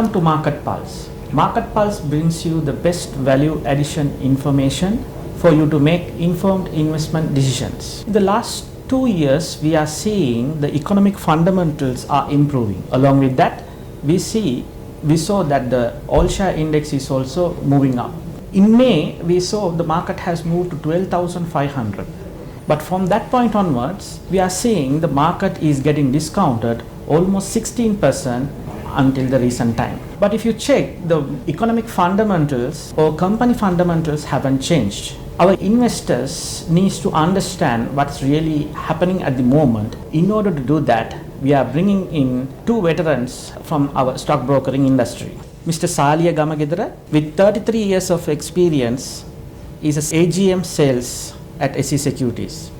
Welcome to Market Pulse. Market Pulse brings you the best value addition information for you to make informed investment decisions. In the last 2 years, we are seeing the economic fundamentals are improving. Along with that, we saw that the all share index is also moving up. In May, we saw the market has moved to 12,500. But from that point onwards, we are seeing the market is getting discounted almost 16% until the recent time. But if you check, the economic fundamentals or company fundamentals haven't changed. Our investors needs to understand what's really happening at the moment. In order to do that, we are bringing in two veterans from our stockbrokering industry. Mr. Saliya Gamagedara, with 33 years of experience, is as AGM sales at SE Securities.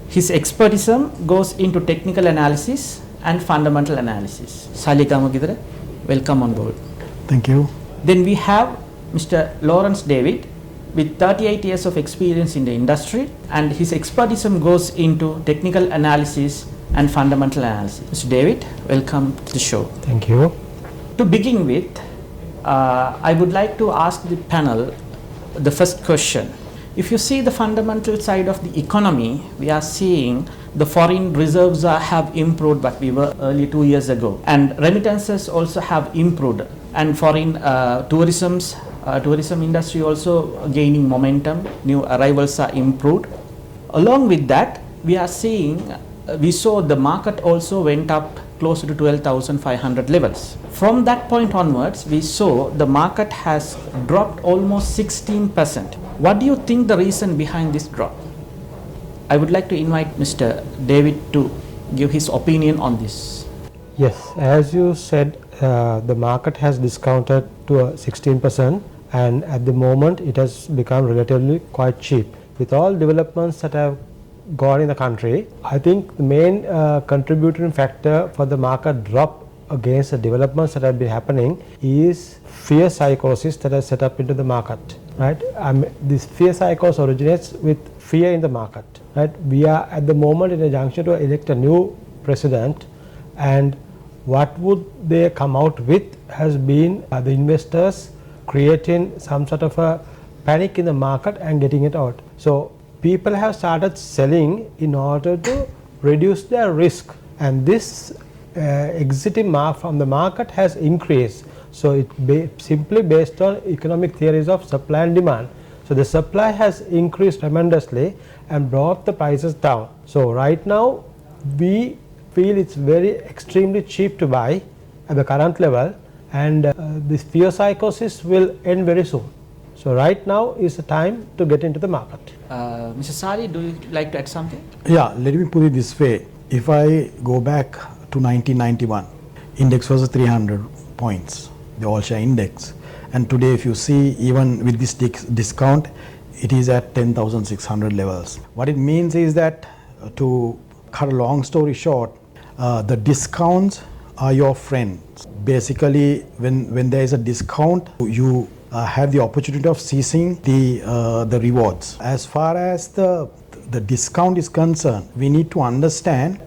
His expertise goes into technical analysis and fundamental analysis. Saliya Gamagedara, welcome on board. Thank you. Then we have Mr. Lawrence David with 38 years of experience in the industry, and his expertise goes into technical analysis and fundamental analysis. Mr. David, welcome to the show. Thank you. To begin with, I would like to ask the panel the first question. If you see the fundamental side of the economy, we are seeing the foreign reserves have improved what we were early 2 years ago, and remittances also have improved, and foreign tourism industry also gaining momentum, new arrivals are improved. Along with that, we saw the market also went up closer to 12,500 levels. From that point onwards, we saw the market has dropped almost 16%. What do you think the reason behind this drop? I would like to invite Mr. David to give his opinion on this. Yes, as you said, the market has discounted to 16%, and at the moment it has become relatively quite cheap. With all developments that have gone in the country, I think the main contributing factor for the market drop against the developments that have been happening is fear psychosis that has set up into the market. Right? This fear psychosis originates with fear in the market. Right? We are at the moment in a junction to elect a new president, and what would they come out with has been the investors creating some sort of a panic in the market and getting it out. So people have started selling in order to reduce their risk, and this exiting from the market has increased. So it simply based on economic theories of supply and demand. So the supply has increased tremendously and brought the prices down. So right now we feel it's very extremely cheap to buy at the current level, and this fear psychosis will end very soon. So right now is the time to get into the market. Mr. Sari, do you like to add something? Yeah, let me put it this way. If I go back to 1991, index was 300 points, the all share index. And today if you see, even with this discount, it is at 10,600 levels. What it means is that, to cut a long story short, the discounts are your friends. Basically, when there is a discount, you have the opportunity of seizing the rewards. As far as the discount is concerned, we need to understand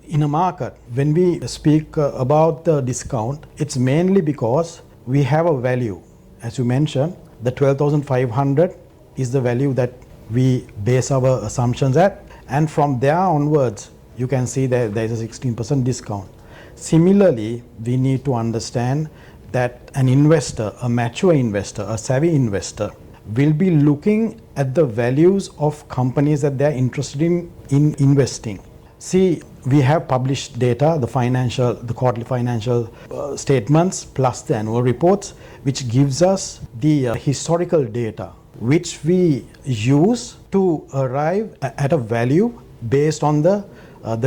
in a market, when we speak about the discount, it's mainly because we have a value. As you mentioned, the 12,500 is the value that we base our assumptions at, and from there onwards, you can see that there is a 16% discount. Similarly, we need to understand that an investor, a mature investor, a savvy investor, will be looking at the values of companies that they are interested in investing. See, we have published data, the quarterly financial statements plus the annual reports, which gives us the historical data, which we use to arrive at a value based on the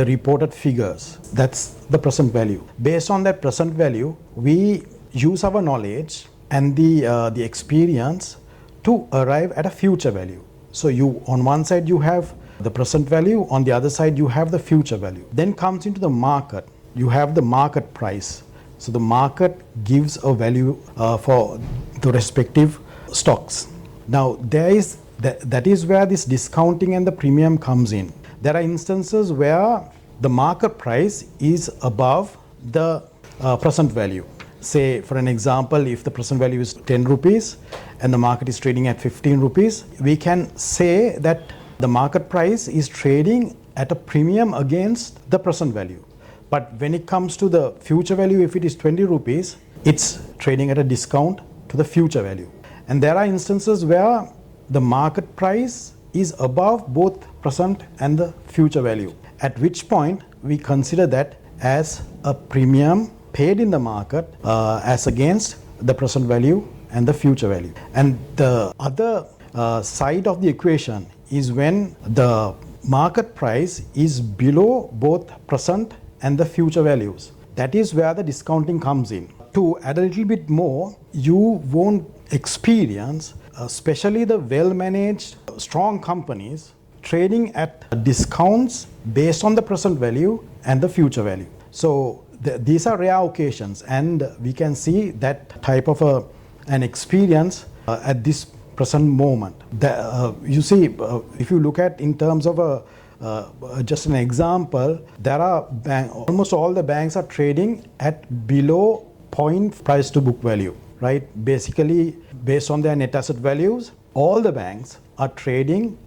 reported figures. That's the present value. Based on that present value, we use our knowledge and the experience to arrive at a future value. So you, on one side you have the present value, on the other side you have the future value. Then comes into the market, you have the market price. So the market gives a value for the respective stocks. Now that is where this discounting and the premium comes in. There are instances where the market price is above the present value. say for an example, if the present value is 10 rupees and the market is trading at 15 rupees, we can say that the market price is trading at a premium against the present value. But when it comes to the future value, if it is 20 rupees, it's trading at a discount to the future value. And there are instances where the market price is above both present and the future value, at which point we consider that as a premium paid in the market as against the present value and the future value. And the other side of the equation is when the market price is below both present and the future values. That is where the discounting comes in. To add a little bit more, you won't experience, especially the well-managed, strong companies, trading at discounts based on the present value and the future value. So these are rare occasions, and we can see that type of an experience at this present moment. You see, if you look at in terms of just an example, there are almost all the banks are trading at below point price to book value, right? Basically, based on their net asset values, all the banks are trading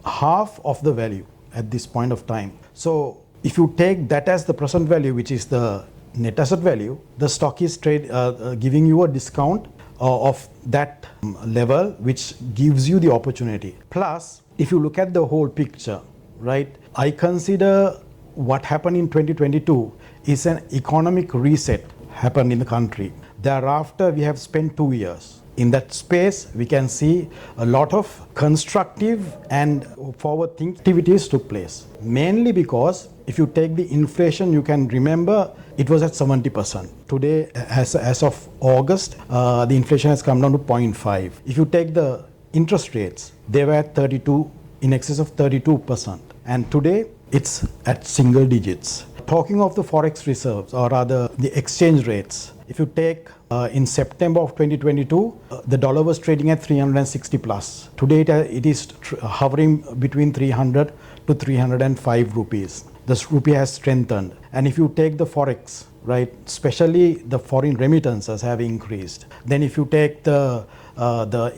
half of the value at this point of time. So if you take that as the present value, which is the net asset value, the stock is giving you a discount of that level, which gives you the opportunity. Plus, if you look at the whole picture, right, I consider what happened in 2022 is an economic reset happened in the country. Thereafter, we have spent 2 years. In that space, we can see a lot of constructive and forward-thinking activities took place. Mainly because if you take the inflation, you can remember it was at 70%. Today, as of August, the inflation has come down to 0.5. If you take the interest rates, they were at 32, in excess of 32%. And today, it's at single digits. Talking of the forex reserves, or rather the exchange rates, if you take in September of 2022, the dollar was trading at 360 plus. Today it is hovering between 300 to 305 rupees. The rupee has strengthened. And if you take the forex, right, especially the foreign remittances have increased. Then if you take the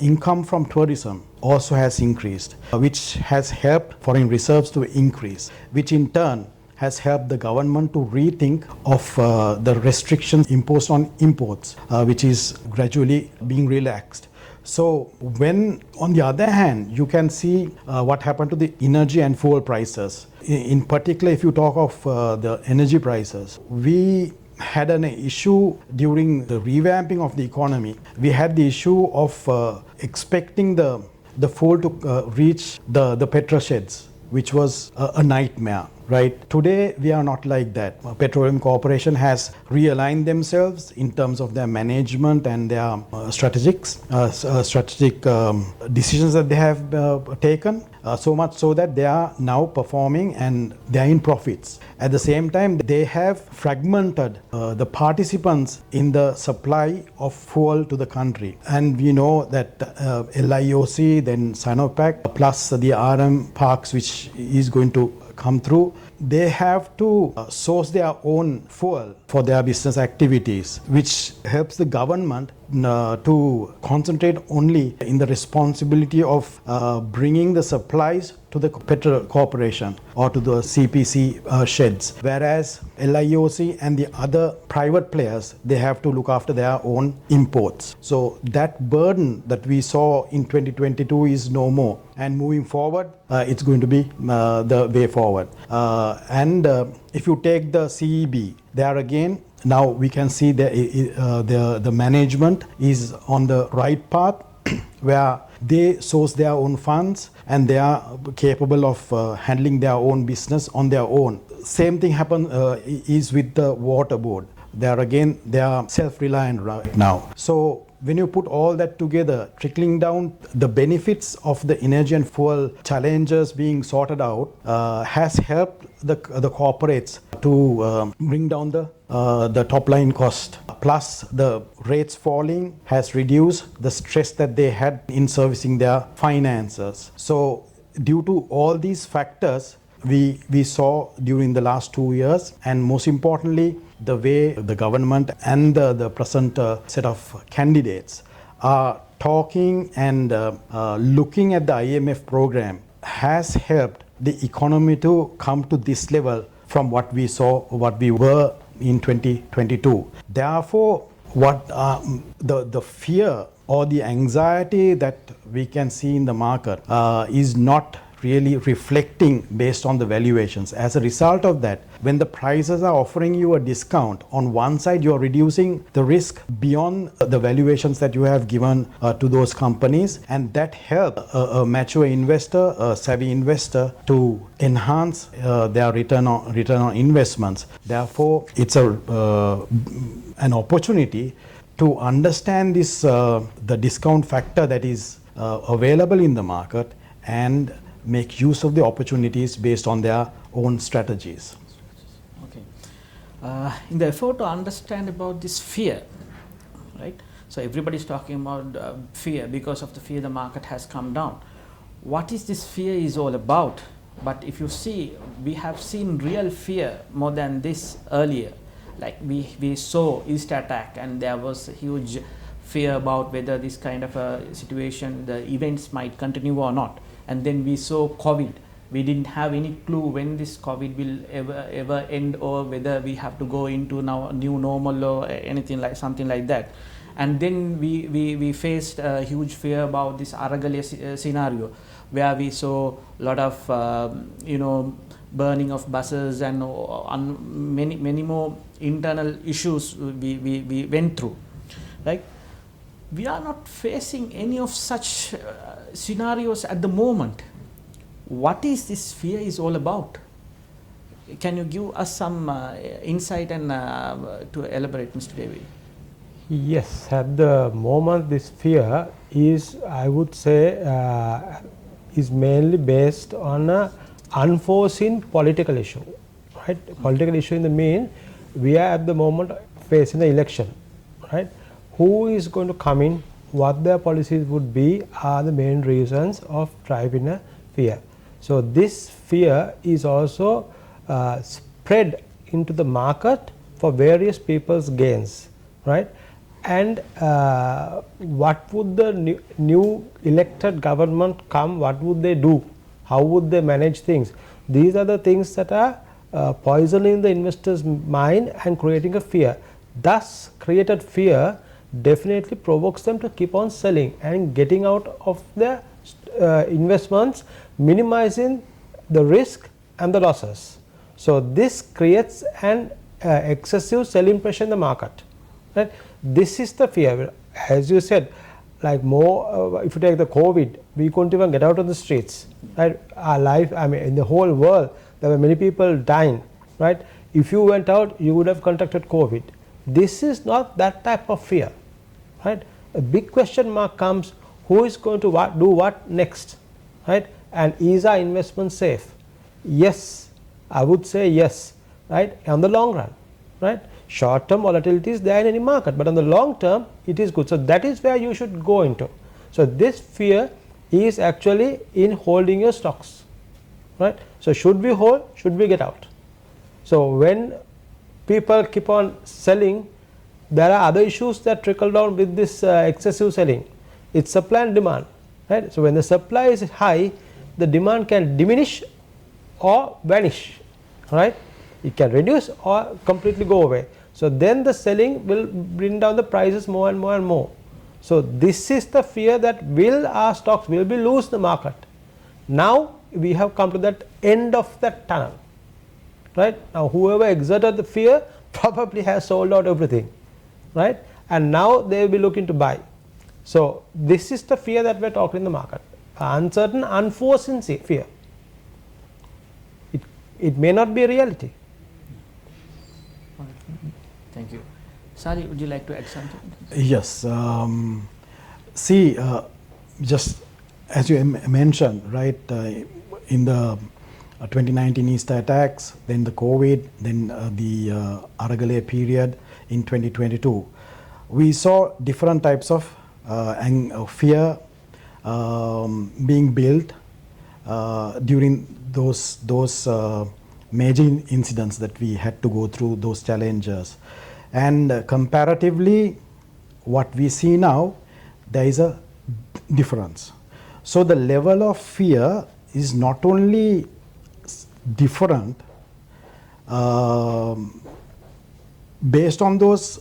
income from tourism also has increased, which has helped foreign reserves to increase, which in turn has helped the government to rethink of the restrictions imposed on imports, which is gradually being relaxed. So when, on the other hand, you can see what happened to the energy and fuel prices. In particular, if you talk of the energy prices, we had an issue during the revamping of the economy. We had the issue of expecting the fuel to reach the petrol sheds, which was a nightmare. Right. Today, we are not like that. Petroleum Corporation has realigned themselves in terms of their management and their strategic decisions that they have taken. So much so that they are now performing and they are in profits. At the same time, they have fragmented the participants in the supply of fuel to the country. And we know that LIOC, then Sinopec, plus the RM parks, which is going to come through, they have to source their own fuel for their business activities, which helps the government to concentrate only in the responsibility of bringing the supplies to the petrol corporation or to the CPC sheds, whereas LIOC and the other private players, they have to look after their own imports. So that burden that we saw in 2022 is no more, and moving forward, it's going to be the way forward. And if you take the CEB, there again, now we can see the management is on the right path where they source their own funds and they are capable of handling their own business on their own. Same thing is with the water board. There again, they are self-reliant right now. So when you put all that together, trickling down, the benefits of the energy and fuel challenges being sorted out has helped the corporates to bring down the top line cost. Plus, the rates falling has reduced the stress that they had in servicing their finances. So due to all these factors, we saw during the last 2 years, and most importantly, the way the government and the present set of candidates are talking and looking at the IMF program has helped the economy to come to this level from what we saw, what we were in 2022. Therefore, what the fear or the anxiety that we can see in the market is not really reflecting based on the valuations. As a result of that, when the prices are offering you a discount, on one side you are reducing the risk beyond the valuations that you have given to those companies, and that helps a mature investor, a savvy investor, to enhance their return on investments. Therefore, it's an opportunity to understand this the discount factor that is available in the market and make use of the opportunities based on their own strategies. Okay. In the effort to understand about this fear, right? So everybody is talking about fear. Because of the fear, the market has come down. What is this fear is all about? But if you see, we have seen real fear more than this earlier. Like we saw Easter attack, and there was a huge fear about whether this kind of a situation, the events might continue or not. And then we saw COVID. We didn't have any clue when this COVID will ever end, or whether we have to go into now a new normal or anything like something like that. And then we faced a huge fear about this Aragale scenario, where we saw a lot of burning of buses and many more internal issues we went through. Right? We are not facing any of such scenarios at the moment. What is this fear is all about? Can you give us some insight and to elaborate, Mr. Devi? Yes, at the moment this fear is, I would say, is mainly based on a unforeseen political issue, right? Political issue in the mean, we are at the moment facing the election, right? Who is going to come in, what their policies would be, are the main reasons of driving a fear. So this fear is also spread into the market for various people's gains, right? And what would the new elected government come, what would they do? How would they manage things? These are the things that are poisoning the investor's mind and creating a fear. Thus, created fear definitely provokes them to keep on selling and getting out of their investments, minimizing the risk and the losses. So this creates an excessive selling pressure in the market. Right? This is the fear. As you said, like more, if you take the COVID, we couldn't even get out on the streets. Right? Our life, I mean, in the whole world, there were many people dying. Right? If you went out, you would have contracted COVID. This is not that type of fear. Right? A big question mark comes, who is going to do what next, right? And is our investment safe? Yes, I would say yes, right? On the long run, right? Short term volatility is there in any market, but on the long term it is good. So that is where you should go into. So this fear is actually in holding your stocks, right? So should we hold, should we get out? So when people keep on selling, there are other issues that trickle down with this excessive selling. It's supply and demand, right? So when the supply is high, the demand can diminish or vanish, right? It can reduce or completely go away. So then the selling will bring down the prices more and more and more. So this is the fear that our stocks will be lose the market. Now we have come to that end of that tunnel, right? Now whoever exerted the fear probably has sold out everything, right? And now they will be looking to buy. So this is the fear that we are talking in the market. Uncertain, unforeseen fear. It may not be a reality. Thank you. Sari, would you like to add something? Yes. See, just as you mentioned, right, in the 2019 Easter attacks, then the COVID, then the Aragale period in 2022, we saw different types of fear being built during those major incidents that we had to go through, those challenges. And comparatively, what we see now, there is a difference. So the level of fear is not only different based on those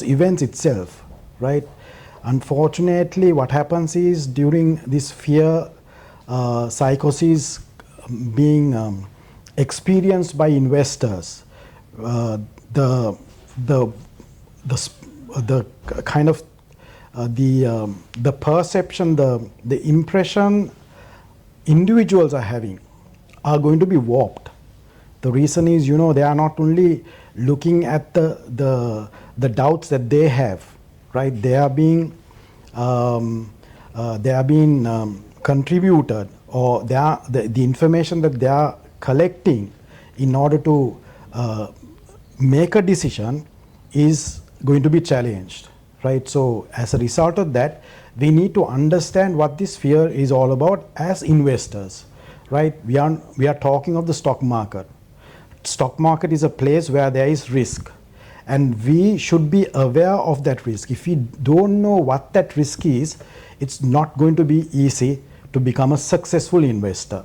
events itself, right? Unfortunately, what happens is during this fear psychosis being experienced by investors, the kind of the perception, the impression individuals are having are going to be warped. The reason is, they are not only looking at the doubts that they have, right? They are being contributed, or the information that they are collecting in order to make a decision is going to be challenged, right? So as a result of that, we need to understand what this fear is all about as investors, right? We are talking of the stock market. Stock market is a place where there is risk, and we should be aware of that risk. If we don't know what that risk is, it's not going to be easy to become a successful investor,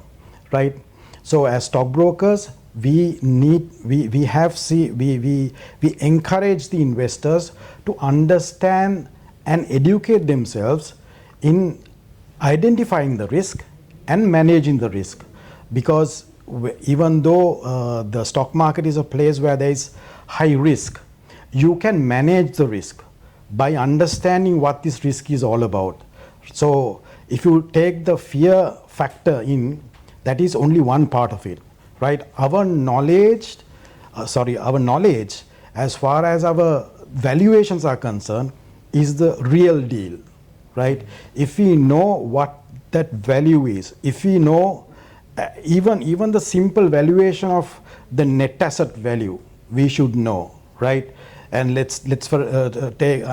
right? So as stockbrokers, we encourage the investors to understand and educate themselves in identifying the risk and managing the risk, because even though the stock market is a place where there is high risk, you can manage the risk by understanding what this risk is all about. So if you take the fear factor in, that is only one part of it, right? Our knowledge as far as our valuations are concerned is the real deal, right? If we know what that value is, if we know even the simple valuation of the net asset value, we should know, right? And let's take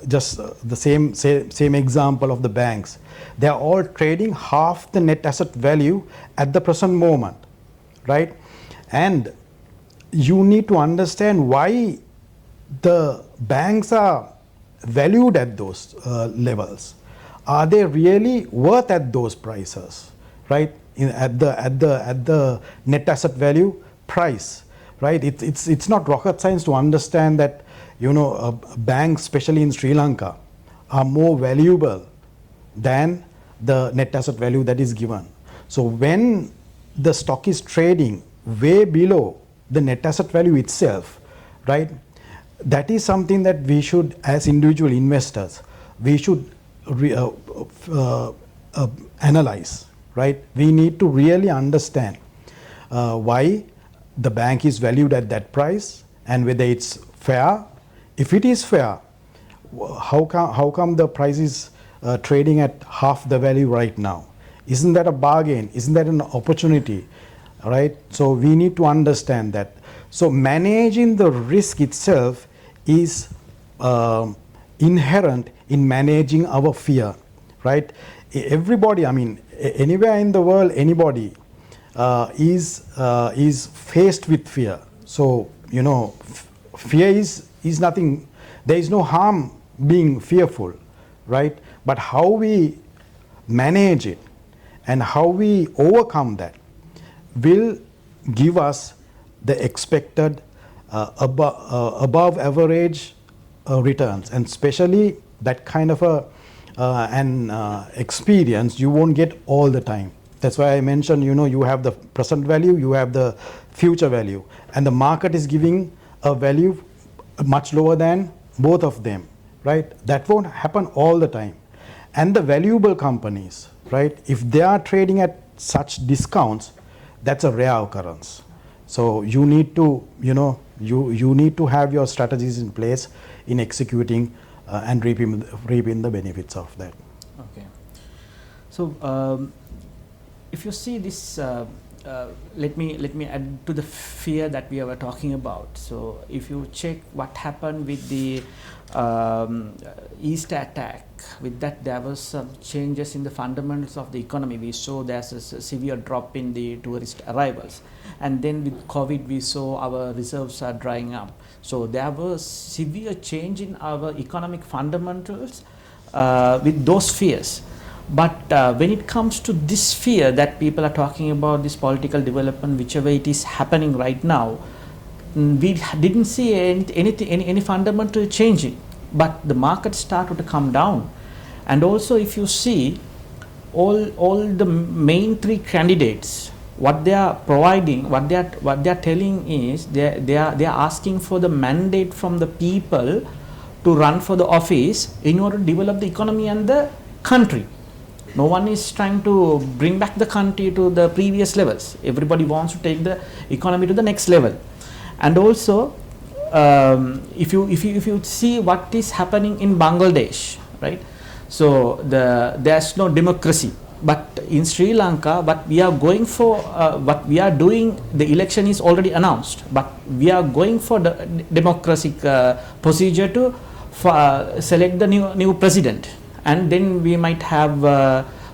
just the same example of the banks. They are all trading half the net asset value at the present moment, right? And you need to understand why the banks are valued at those levels. Are they really worth at those prices, right? At the net asset value price, right? It's not rocket science to understand that banks, especially in Sri Lanka, are more valuable than the net asset value that is given. So when the stock is trading way below the net asset value itself, right? That is something that we should, as individual investors, we should analyze, right? We need to really understand why the bank is valued at that price and whether it's fair. If it is fair, how come the price is trading at half the value right now? Isn't that a bargain? Isn't that an opportunity, right? So we need to understand that. So managing the risk itself is inherent in managing our fear, right? Everybody, I mean, anywhere in the world, anybody is faced with fear. So fear is nothing. There is no harm being fearful, right? But how we manage it and how we overcome that will give us the expected above average returns, and especially that kind of an experience you won't get all the time. That's why I mentioned, you have the present value, you have the future value, and the market is giving a value much lower than both of them, right? That won't happen all the time. And the valuable companies, right, if they are trading at such discounts, that's a rare occurrence. So you need to, you need to have your strategies in place in executing and reaping the benefits of that. Okay. So if you see this, let me add to the fear that we were talking about. So if you check what happened with the Easter attack with that there was some changes in the fundamentals of the economy. We saw there's a severe drop in the tourist arrivals, and then with COVID we saw our reserves are drying up. So there was severe change in our economic fundamentals with those fears. But when it comes to this fear that people are talking about, this political development, whichever it is happening right now, we didn't see any fundamental changing, but the market started to come down. And also, if you see all the main three candidates, what they are providing, what they are telling is they are asking for the mandate from the people to run for the office in order to develop the economy and the country. No one is trying to bring back the country to the previous levels. Everybody wants to take the economy to the next level. And also, if you see what is happening in Bangladesh, right? So there's no democracy. But in Sri Lanka, what we are going for, what we are doing, the election is already announced. But we are going for the democratic procedure to select the new president. And then we might have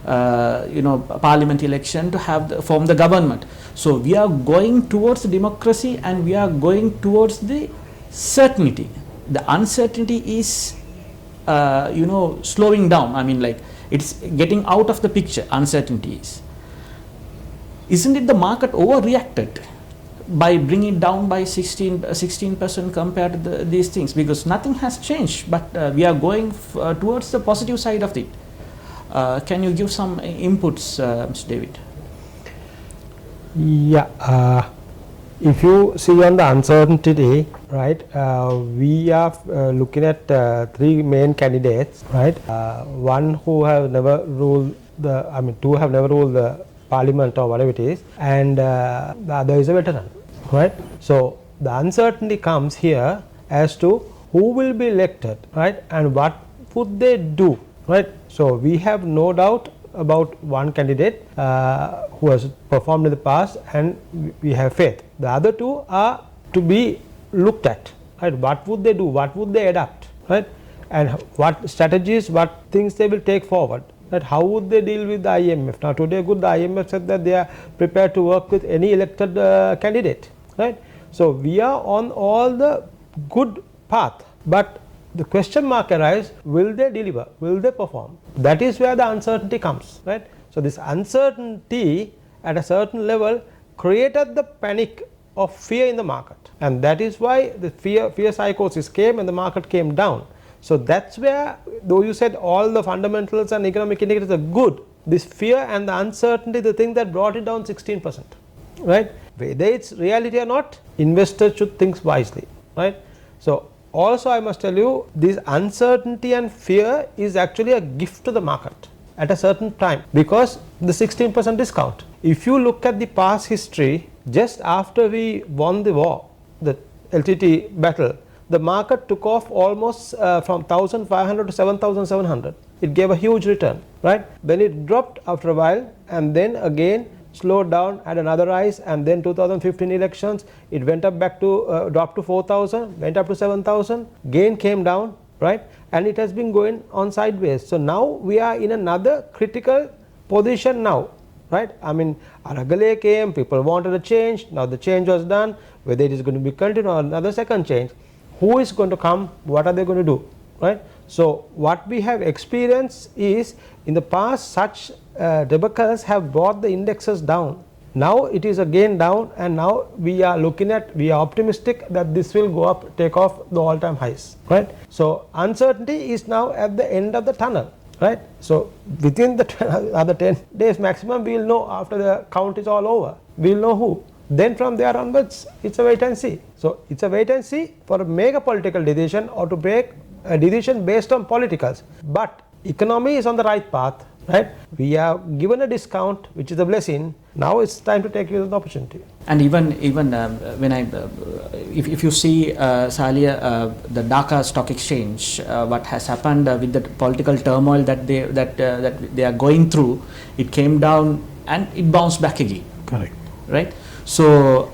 parliament election to form the government. So we are going towards democracy, and we are going towards the certainty. The uncertainty is slowing down. I mean, like, it's getting out of the picture. Uncertainty is. Isn't it the market overreacted by bringing it down by 16% compared to these things? Because nothing has changed, but we are going towards the positive side of it. Can you give some inputs, Mr. David? Yeah, if you see on the uncertainty, right, we are looking at three main candidates, right? One who have never ruled two have never ruled the parliament or whatever it is, and the other is a veteran, right? So the uncertainty comes here as to who will be elected, right, and what would they do, right? So we have no doubt about one candidate who has performed in the past, and we have faith. The other two are to be looked at, right? What would they do? What would they adapt, right? And what strategies, what things they will take forward, right? How would they deal with the IMF? Now today, the IMF said that they are prepared to work with any elected candidate, right? So we are on all the good path, but the question mark arises: will they deliver? Will they perform? That is where the uncertainty comes, right? So this uncertainty at a certain level created the panic of fear in the market, and that is why the fear psychosis came and the market came down. So that's where, though you said all the fundamentals and economic indicators are good, this fear and the uncertainty, the thing that brought it down 16%, right? Whether it's reality or not, investors should think wisely, right? So also I must tell you, this uncertainty and fear is actually a gift to the market at a certain time, because the 16% discount. If you look at the past history, just after we won the war, the LTT battle, the market took off almost from 1,500 to 7,700. It gave a huge return, right? Then it dropped after a while, and then again slowed down, had another rise, and then 2015 elections, it went up back to dropped to 4,000, went up to 7,000, gain came down, right? And it has been going on sideways. So now we are in another critical position now, right? I mean, Aragale came, people wanted a change, now the change was done, whether it is going to be continued or another second change, who is going to come, what are they going to do, right? So what we have experienced is, in the past, such debacles have brought the indexes down. Now it is again down, and now we are optimistic that this will go up, take off the all-time highs, right? So uncertainty is now at the end of the tunnel, right? So within the other 10 days maximum, we will know, after the count is all over, we will know who. Then from there onwards, it's a wait and see. So it's a wait and see for to make a political decision or to make a decision based on politicals. But economy is on the right path, right? We are given a discount, which is a blessing. Now it's time to take use of the opportunity. And even when if you see, Salia, the Dhaka Stock Exchange, what has happened with the political turmoil that they are going through, it came down and it bounced back again. Correct. Right. So,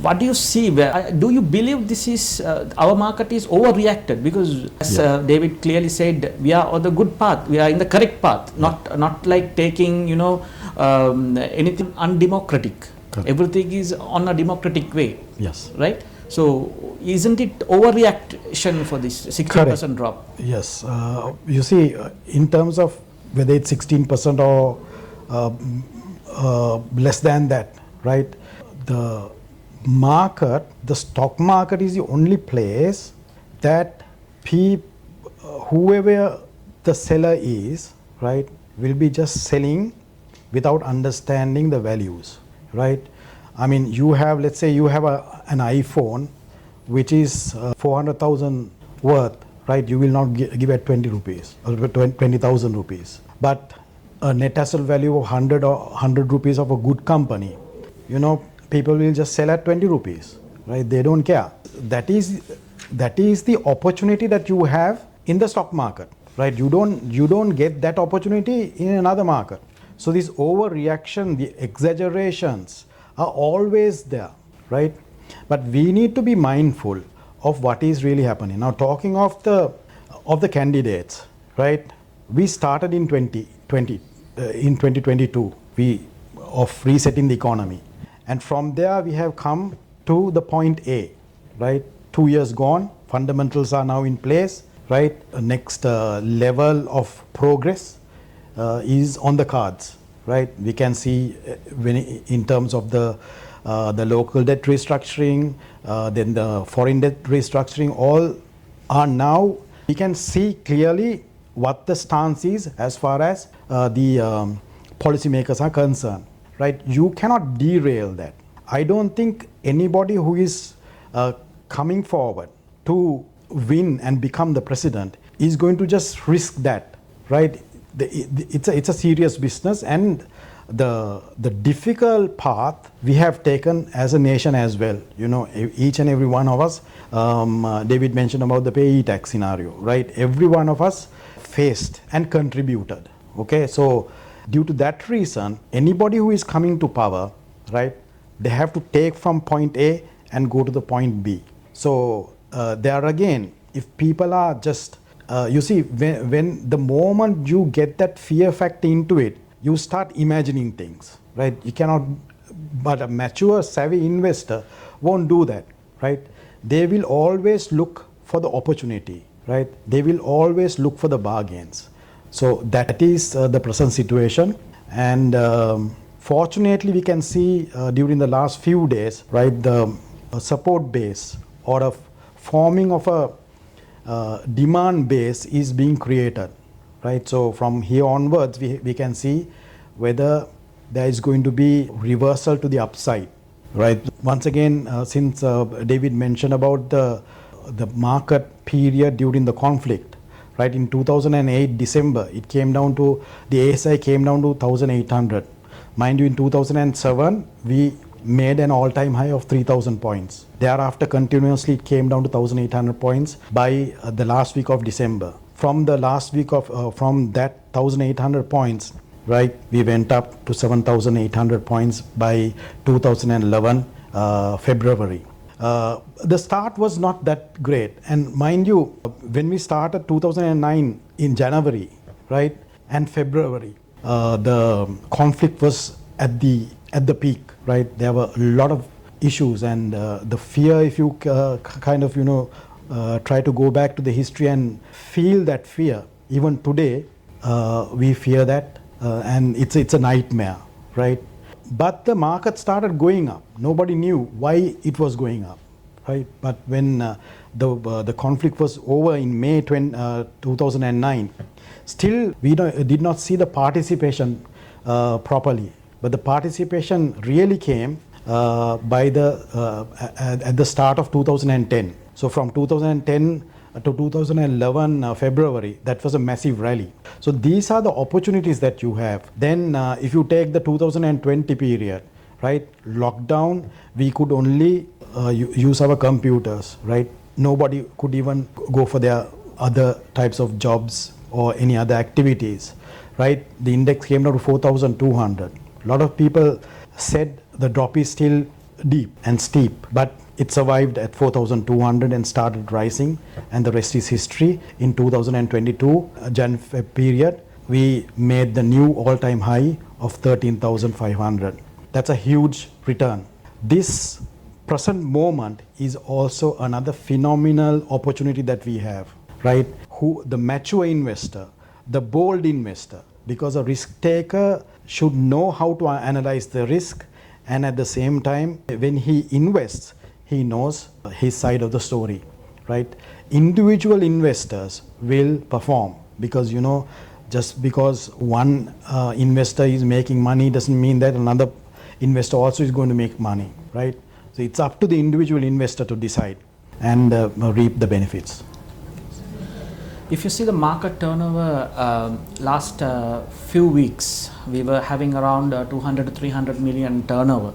what do you see? Do you believe this is our market is overreacted? Because as David clearly said, we are on the good path. We are in the correct path. Not like taking anything undemocratic. Correct. Everything is on a democratic way. Yes. Right. So, isn't it overreaction for this 60% drop? Yes. You see, in terms of whether it's 16% or less than that, right? The market, the stock market is the only place that whoever the seller is, right, will be just selling without understanding the values, right? I mean, you have, let's say you have an iPhone which is 400,000 worth, right? You will not give at 20 rupees or 20,000 rupees. But a net asset value of 100 or 100 rupees of a good company, people will just sell at 20 rupees, right? They don't care. That is the opportunity that you have in the stock market, right? You don't get that opportunity in another market. So this overreaction, the exaggerations are always there, right? But we need to be mindful of what is really happening. Now, talking of the candidates, right? We started in 2022 of resetting the economy. And from there, we have come to the point A, right? 2 years gone, fundamentals are now in place, right? Next level of progress is on the cards, right? We can see in terms of the local debt restructuring, then the foreign debt restructuring, all are now, we can see clearly what the stance is as far as the policymakers are concerned. Right, you cannot derail that. I don't think anybody who is coming forward to win and become the president is going to just risk that, right? It's a serious business, and the difficult path we have taken as a nation as well. Each and every one of us. David mentioned about the payee tax scenario, right? Every one of us faced and contributed. Okay, so due to that reason, anybody who is coming to power, right, they have to take from point A and go to the point B. So there again, if people are just, you see, when the moment you get that fear factor into it, you start imagining things, right? You cannot, but a mature, savvy investor won't do that, right? They will always look for the opportunity, right? They will always look for the bargains. So that is the present situation, and fortunately we can see during the last few days, right, the support base or a forming of a demand base is being created, right? So from here onwards we can see whether there is going to be reversal to the upside, right? Once again, since David mentioned about the market period during the conflict, right, in 2008 December, it came down to, the ASI came down to 1,800. Mind you, in 2007, we made an all-time high of 3,000 points. Thereafter, continuously, it came down to 1,800 points by the last week of December. From the last week of, from that 1,800 points, right, we went up to 7,800 points by 2011 February. The start was not that great, and mind you, when we started 2009 in January, right, and February, the conflict was at the peak, right? There were a lot of issues, and the fear, if you kind of try to go back to the history and feel that fear, even today we fear that, and it's a nightmare, right? But the market started going up. Nobody knew why it was going up, right? But when the conflict was over in May 2009, still we did not see the participation properly. But the participation really came at the start of 2010. So from 2010 to 2011 February, that was a massive rally. So these are the opportunities that you have. Then if you take the 2020 period, right, lockdown, we could only use our computers, right? Nobody could even go for their other types of jobs or any other activities, right? The index came down to 4,200. A lot of people said the drop is still deep and steep, but it survived at 4,200 and started rising, and the rest is history. In 2022 Jan-Feb period, we made the new all-time high of 13,500. That's a huge return. This present moment is also another phenomenal opportunity that we have, right? Who the mature investor, the bold investor, because a risk taker should know how to analyze the risk, and at the same time when he invests, he knows his side of the story, right? Individual investors will perform, because just because one investor is making money doesn't mean that another investor also is going to make money, right? So it's up to the individual investor to decide and reap the benefits. If you see the market turnover last few weeks, we were having around 200 to 300 million turnover.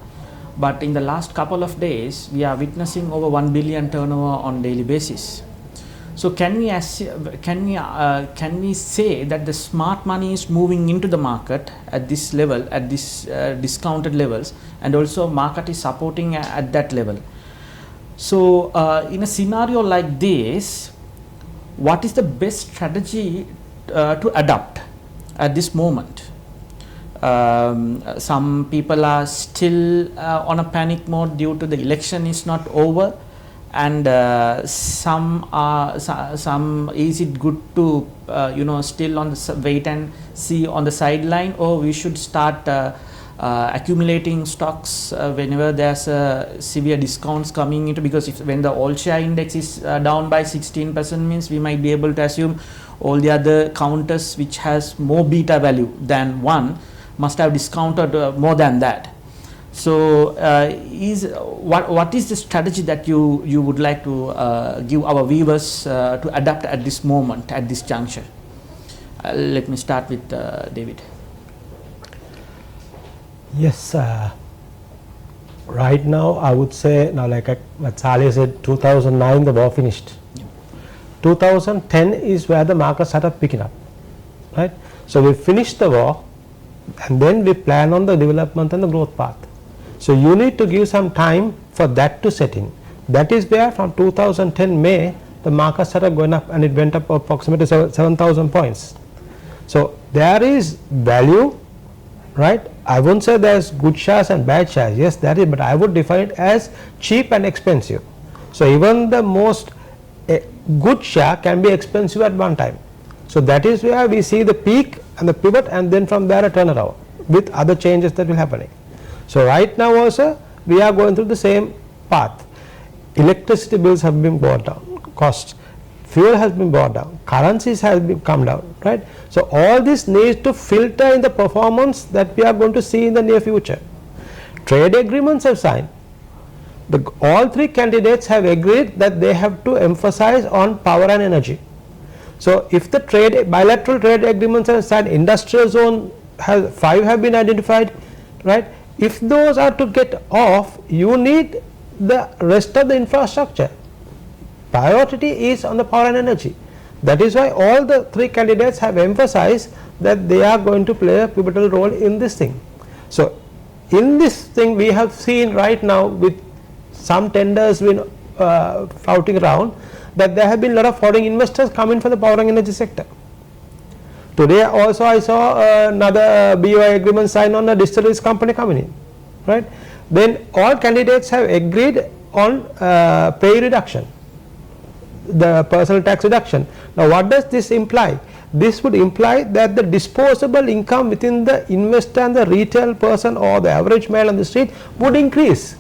But in the last couple of days, we are witnessing over 1 billion turnover on daily basis. So can we say that the smart money is moving into the market at this level, at this discounted levels, and also market is supporting at that level? So in a scenario like this, what is the best strategy to adopt at this moment? Some people are still on a panic mode due to the election is not over, and some is it good to still on the wait and see on the sideline, or we should start accumulating stocks whenever there's severe discounts coming into, because when the all share index is down by 16% means we might be able to assume all the other counters which has more beta value than one must have discounted more than that. So what is the strategy that you would like to give our viewers to adapt at this moment, at this juncture? Let me start with David. Yes, right now I would say, now like what Salih said, 2009 the war finished. 2010 is where the market started picking up, right? So we finished the war and then we plan on the development and the growth path. So you need to give some time for that to set in. That is where from 2010 May the market started going up, and it went up approximately 7,000 points. So there is value, right? I won't say there's good shares and bad shares. Yes, that is, but I would define it as cheap and expensive. So even the most good share can be expensive at one time. So that is where we see the peak and the pivot, and then from there a turnaround with other changes that will happening. So right now also we are going through the same path. Electricity bills have been brought down, costs, fuel has been brought down, currencies has been come down, right? So all this needs to filter in the performance that we are going to see in the near future. Trade agreements have signed. All three candidates have agreed that they have to emphasize on power and energy. So if the bilateral trade agreements are signed, industrial zone has 5 have been identified, right? If those are to get off, you need the rest of the infrastructure. Priority is on the power and energy. That is why all the three candidates have emphasized that they are going to play a pivotal role in this thing. So in this thing we have seen right now with some tenders been flouting around, that there have been a lot of foreign investors coming for the power and energy sector. Today also I saw another BOI agreement signed on a distilleries company coming in, right? Then all candidates have agreed on pay reduction, the personal tax reduction. Now what does this imply? This would imply that the disposable income within the investor and the retail person or the average man on the street would increase.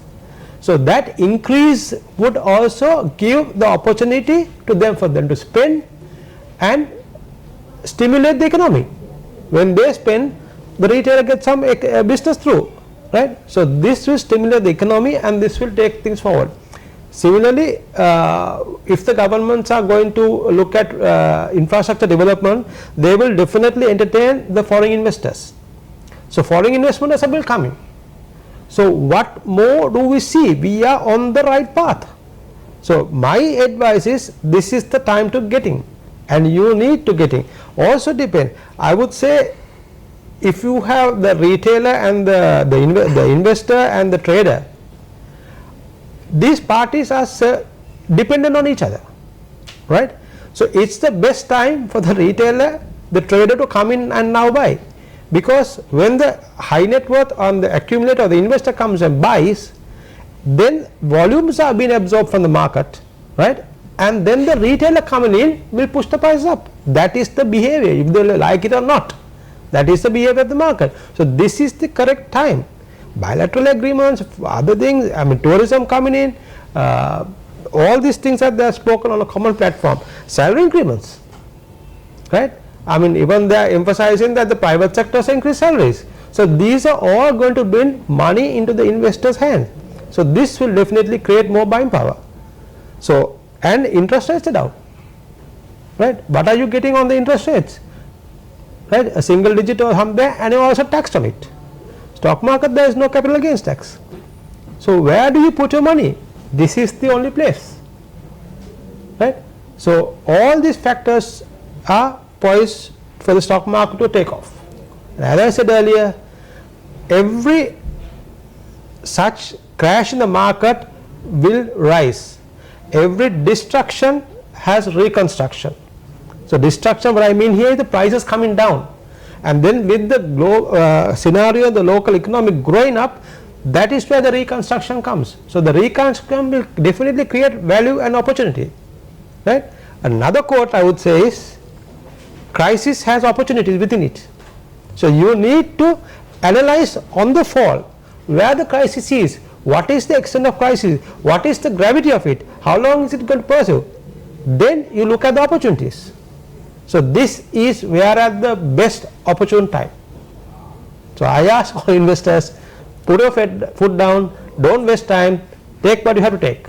So that increase would also give the opportunity to them for them to spend and stimulate the economy. When they spend, the retailer gets some business through, right? So this will stimulate the economy and this will take things forward. Similarly, if the governments are going to look at infrastructure development, they will definitely entertain the foreign investors. So foreign investments will come in. So what more do we see? We are on the right path. So my advice is, this is the time to get in, and you need to get in. Also depend, I would say, if you have the retailer and the investor and the trader, these parties are dependent on each other, right? So it's the best time for the retailer, the trader to come in and now buy, because when the high net worth on the accumulator or the investor comes and buys, then volumes are being absorbed from the market, right? And then the retailer coming in will push the price up. That is the behavior, if they like it or not. That is the behavior of the market. So this is the correct time. Bilateral agreements, other things, I mean tourism coming in, all these things are there spoken on a common platform. Salary increments, right? I mean even they are emphasizing that the private sector has increased salaries. So these are all going to bring money into the investor's hand. So this will definitely create more buying power. So, and interest rates are down, right? What are you getting on the interest rates, right? A single digit or somewhere, and you are also taxed on it. Stock market, there is no capital gains tax. So where do you put your money? This is the only place, right? So all these factors are poised for the stock market to take off. And as I said earlier, every such crash in the market will rise. Every destruction has reconstruction. So destruction, what I mean here is the prices coming down, and then with the scenario, the local economic growing up, that is where the reconstruction comes. So the reconstruction will definitely create value and opportunity, right? Another quote I would say is, crisis has opportunities within it. So you need to analyze on the fall where the crisis is, what is the extent of crisis, what is the gravity of it, how long is it going to pursue, then you look at the opportunities. So this is where at the best opportune time. So I ask all investors, put your foot down, don't waste time, take what you have to take,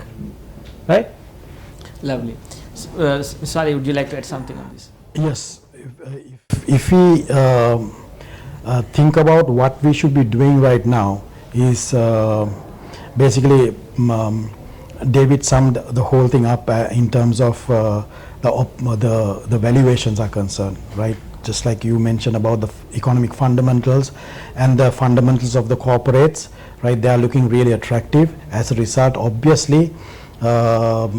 right? Lovely. Sorry, would you like to add something on this? Yes, if we think about what we should be doing right now is basically David summed the whole thing up in terms of the valuations are concerned, right? Just like you mentioned about the economic fundamentals and the fundamentals of the corporates, right? They are looking really attractive. As a result, obviously, there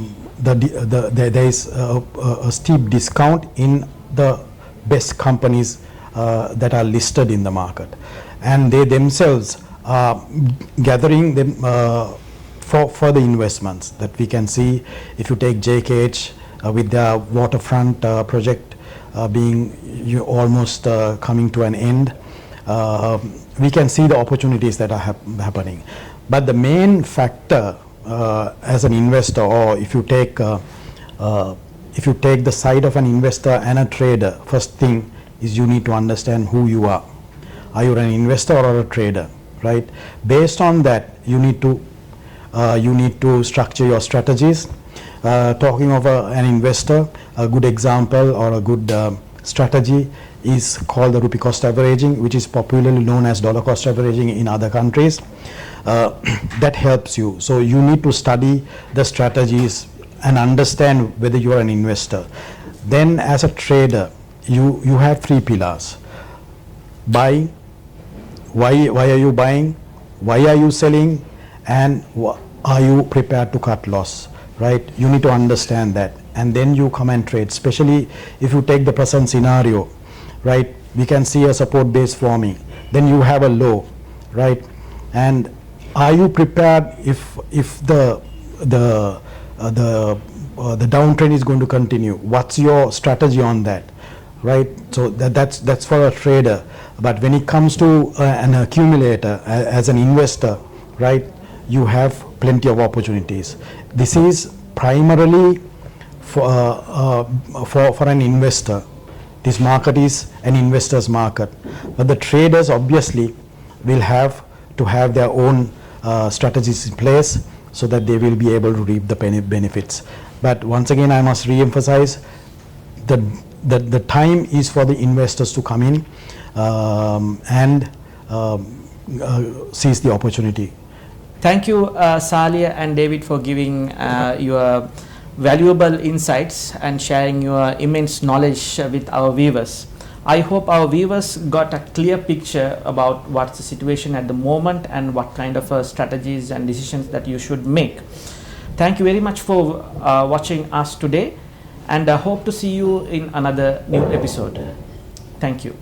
is a steep discount in the best companies that are listed in the market, and they themselves are gathering them for the investments that we can see. If you take JKH with their waterfront project being almost coming to an end, we can see the opportunities that are happening. But the main factor as an investor, or if you take the side of an investor and a trader, first thing is you need to understand who you are. Are you an investor or a trader, right? Based on that, you need to structure your strategies. Talking of an investor, a good example or a good strategy is called the rupee cost averaging, which is popularly known as dollar cost averaging in other countries. That helps you. So you need to study the strategies and understand whether you are an investor. Then as a trader, you have three pillars. Buying, why are you buying, why are you selling, and are you prepared to cut loss, right? You need to understand that, and then you come and trade. Especially if you take the present scenario, right? We can see a support base forming, then you have a low, right? And are you prepared if the downtrend is going to continue? What's your strategy on that, right? So that's for a trader. But when it comes to an accumulator, as an investor, right, you have plenty of opportunities. This is primarily for an investor. This market is an investor's market, but the traders obviously will have to have their own strategies in place so that they will be able to reap the benefits. But once again, I must re-emphasize that the time is for the investors to come in and seize the opportunity. Thank you, Salia and David, for giving your valuable insights and sharing your immense knowledge with our viewers. I hope our viewers got a clear picture about what's the situation at the moment and what kind of strategies and decisions that you should make. Thank you very much for watching us today, and I hope to see you in another new episode. Thank you.